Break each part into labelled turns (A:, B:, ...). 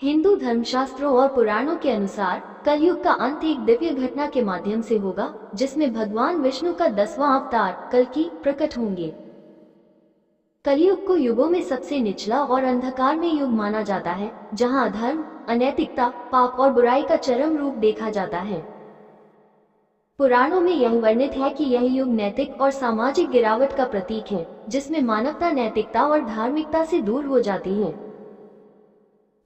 A: हिंदू धर्मशास्त्रों और पुराणों के अनुसार कलयुग का अंत एक दिव्य घटना के माध्यम से होगा, जिसमें भगवान विष्णु का 10वां अवतार कल्कि प्रकट होंगे। कलयुग को युगों में सबसे निचला और अंधकार में युग माना जाता है, जहां अधर्म, अनैतिकता, पाप और बुराई का चरम रूप देखा जाता है। पुराणों में यह वर्णित है कि यह युग नैतिक और सामाजिक गिरावट का प्रतीक है, जिसमें मानवता नैतिकता और धार्मिकता से दूर हो जाती है।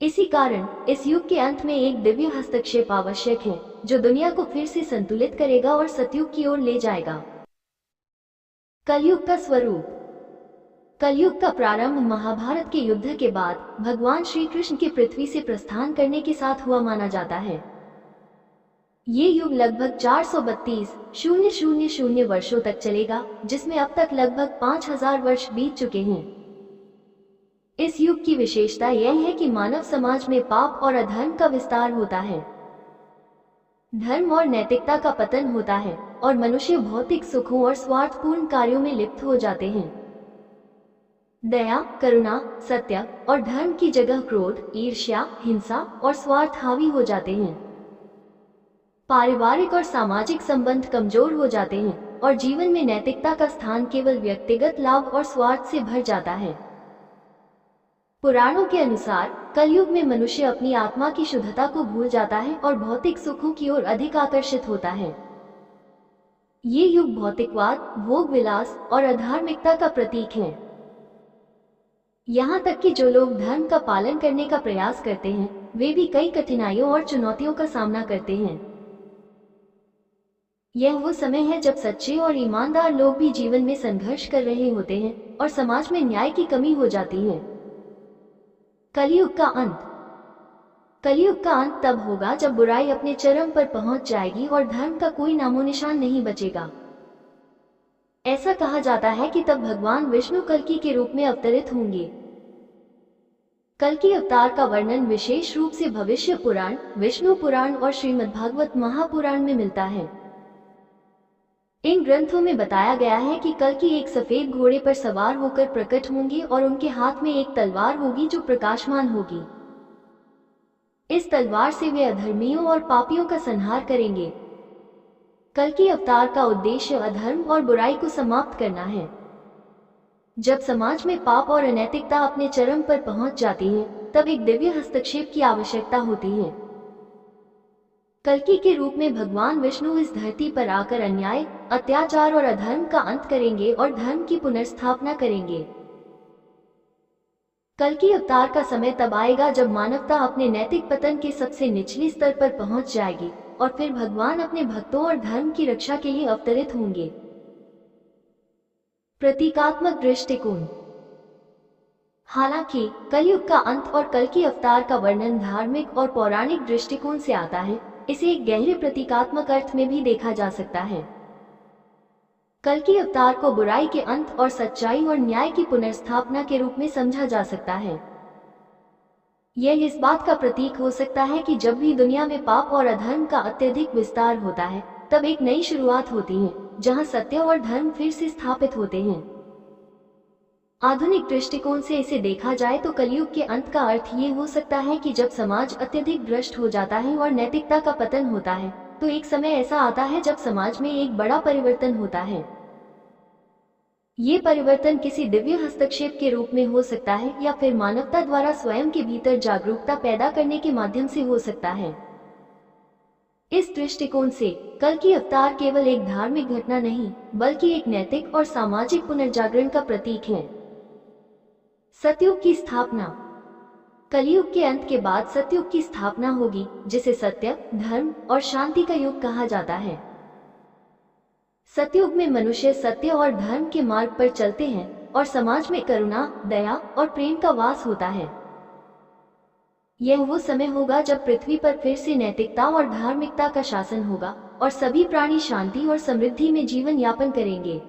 A: इसी कारण इस युग के अंत में एक दिव्य हस्तक्षेप आवश्यक है, जो दुनिया को फिर से संतुलित करेगा और सतयुग की ओर ले जाएगा। कलयुग का स्वरूप। कलयुग का प्रारंभ महाभारत के युद्ध के बाद भगवान श्री कृष्ण के पृथ्वी से प्रस्थान करने के साथ हुआ माना जाता है। ये युग लगभग 432,000 वर्षों तक चलेगा, जिसमें अब तक लगभग 5000 वर्ष बीत चुके हैं। इस युग की विशेषता यह है कि मानव समाज में पाप और अधर्म का विस्तार होता है, धर्म और नैतिकता का पतन होता है और मनुष्य भौतिक सुखों और स्वार्थपूर्ण कार्यों में लिप्त हो जाते हैं। दया, करुणा, सत्य और धर्म की जगह क्रोध, ईर्ष्या, हिंसा और स्वार्थ हावी हो जाते हैं। पारिवारिक और सामाजिक संबंध कमजोर हो जाते हैं और जीवन में नैतिकता का स्थान केवल व्यक्तिगत लाभ और स्वार्थ से भर जाता है। पुराणों के अनुसार कलयुग में मनुष्य अपनी आत्मा की शुद्धता को भूल जाता है और भौतिक सुखों की ओर अधिक आकर्षित होता है। ये युग भौतिकवाद, भोग विलास और अधार्मिकता का प्रतीक है। यहाँ तक कि जो लोग धर्म का पालन करने का प्रयास करते हैं, वे भी कई कठिनाइयों और चुनौतियों का सामना करते हैं। यह वो समय है जब सच्चे और ईमानदार लोग भी जीवन में संघर्ष कर रहे होते हैं और समाज में न्याय की कमी हो जाती है। कलयुग का अंत। कलयुग का अंत तब होगा जब बुराई अपने चरम पर पहुंच जाएगी और धर्म का कोई नामोनिशान नहीं बचेगा। ऐसा कहा जाता है कि तब भगवान विष्णु कल्कि के रूप में अवतरित होंगे। कल्कि अवतार का वर्णन विशेष रूप से भविष्य पुराण, विष्णु पुराण और श्रीमद्भागवत महापुराण में मिलता है। इन ग्रंथों में बताया गया है कि कल्कि एक सफेद घोड़े पर सवार होकर प्रकट होंगे और उनके हाथ में एक तलवार होगी जो प्रकाशमान होगी। इस तलवार से वे अधर्मियों और पापियों का संहार करेंगे। कल्कि अवतार का उद्देश्य अधर्म और बुराई को समाप्त करना है। जब समाज में पाप और अनैतिकता अपने चरम पर पहुंच जाती है, तब एक दिव्य हस्तक्षेप की आवश्यकता होती है। कल्कि के रूप में भगवान विष्णु इस धरती पर आकर अन्याय, अत्याचार और अधर्म का अंत करेंगे और धर्म की पुनर्स्थापना करेंगे। कल्कि अवतार का समय तब आएगा जब मानवता अपने नैतिक पतन के सबसे निचले स्तर पर पहुंच जाएगी और फिर भगवान अपने भक्तों और धर्म की रक्षा के लिए अवतरित होंगे। प्रतीकात्मक दृष्टिकोण। हालांकि कलयुग का अंत और कल्कि अवतार का वर्णन धार्मिक और पौराणिक दृष्टिकोण से आता है, इसे एक गहरे प्रतीकात्मक अर्थ में भी देखा जा सकता है। कल्कि अवतार को बुराई के अंत और सच्चाई और न्याय की पुनर्स्थापना के रूप में समझा जा सकता है। यह इस बात का प्रतीक हो सकता है कि जब भी दुनिया में पाप और अधर्म का अत्यधिक विस्तार होता है, तब एक नई शुरुआत होती है, जहां सत्य और धर्म फिर से स्थापित होते हैं। आधुनिक दृष्टिकोण से इसे देखा जाए तो कलयुग के अंत का अर्थ ये हो सकता है कि जब समाज अत्यधिक भ्रष्ट हो जाता है और नैतिकता का पतन होता है, तो एक समय ऐसा आता है जब समाज में एक बड़ा परिवर्तन होता है। ये परिवर्तन किसी दिव्य हस्तक्षेप के रूप में हो सकता है या फिर मानवता द्वारा स्वयं के भीतर जागरूकता पैदा करने के माध्यम से हो सकता है। इस दृष्टिकोण से कल्कि अवतार केवल एक धार्मिक घटना नहीं, बल्कि एक नैतिक और सामाजिक पुनर्जागरण का प्रतीक है। सतयुग की स्थापना। कलयुग के अंत के बाद सतयुग की स्थापना होगी, जिसे सत्य, धर्म और शांति का युग कहा जाता है। सतयुग में मनुष्य सत्य और धर्म के मार्ग पर चलते हैं और समाज में करुणा, दया और प्रेम का वास होता है। यह वो समय होगा जब पृथ्वी पर फिर से नैतिकता और धार्मिकता का शासन होगा और सभी प्राणी शांति और समृद्धि में जीवन यापन करेंगे।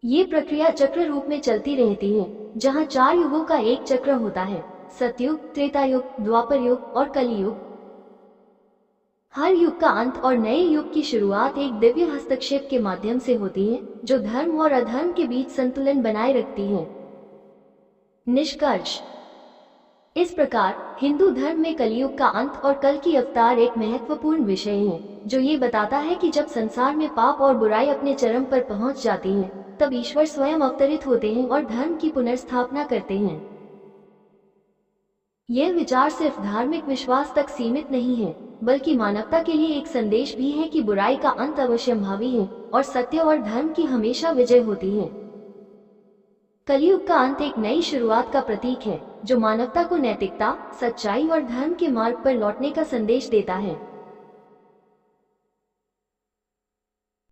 A: ये प्रक्रिया चक्र रूप में चलती रहती है, जहां 4 युगों का एक चक्र होता है: सतयुग, त्रेता युग, द्वापर युग और कलियुग। हर युग का अंत और नए युग की शुरुआत एक दिव्य हस्तक्षेप के माध्यम से होती है, जो धर्म और अधर्म के बीच संतुलन बनाए रखती है। निष्कर्ष। इस प्रकार हिंदू धर्म में कलयुग का अंत और कल की अवतार एक महत्वपूर्ण विषय है, जो ये बताता है कि जब संसार में पाप और बुराई अपने चरम पर पहुंच जाती है, तब ईश्वर स्वयं अवतरित होते हैं और धर्म की पुनर्स्थापना करते हैं। यह विचार सिर्फ धार्मिक विश्वास तक सीमित नहीं है, बल्कि मानवता के लिए एक संदेश भी है कि बुराई का अंत अवश्यंभावी है और सत्य और धर्म की हमेशा विजय होती है। कलयुग का अंत एक नई शुरुआत का प्रतीक है, जो मानवता को नैतिकता, सच्चाई और धर्म के मार्ग पर लौटने का संदेश देता है।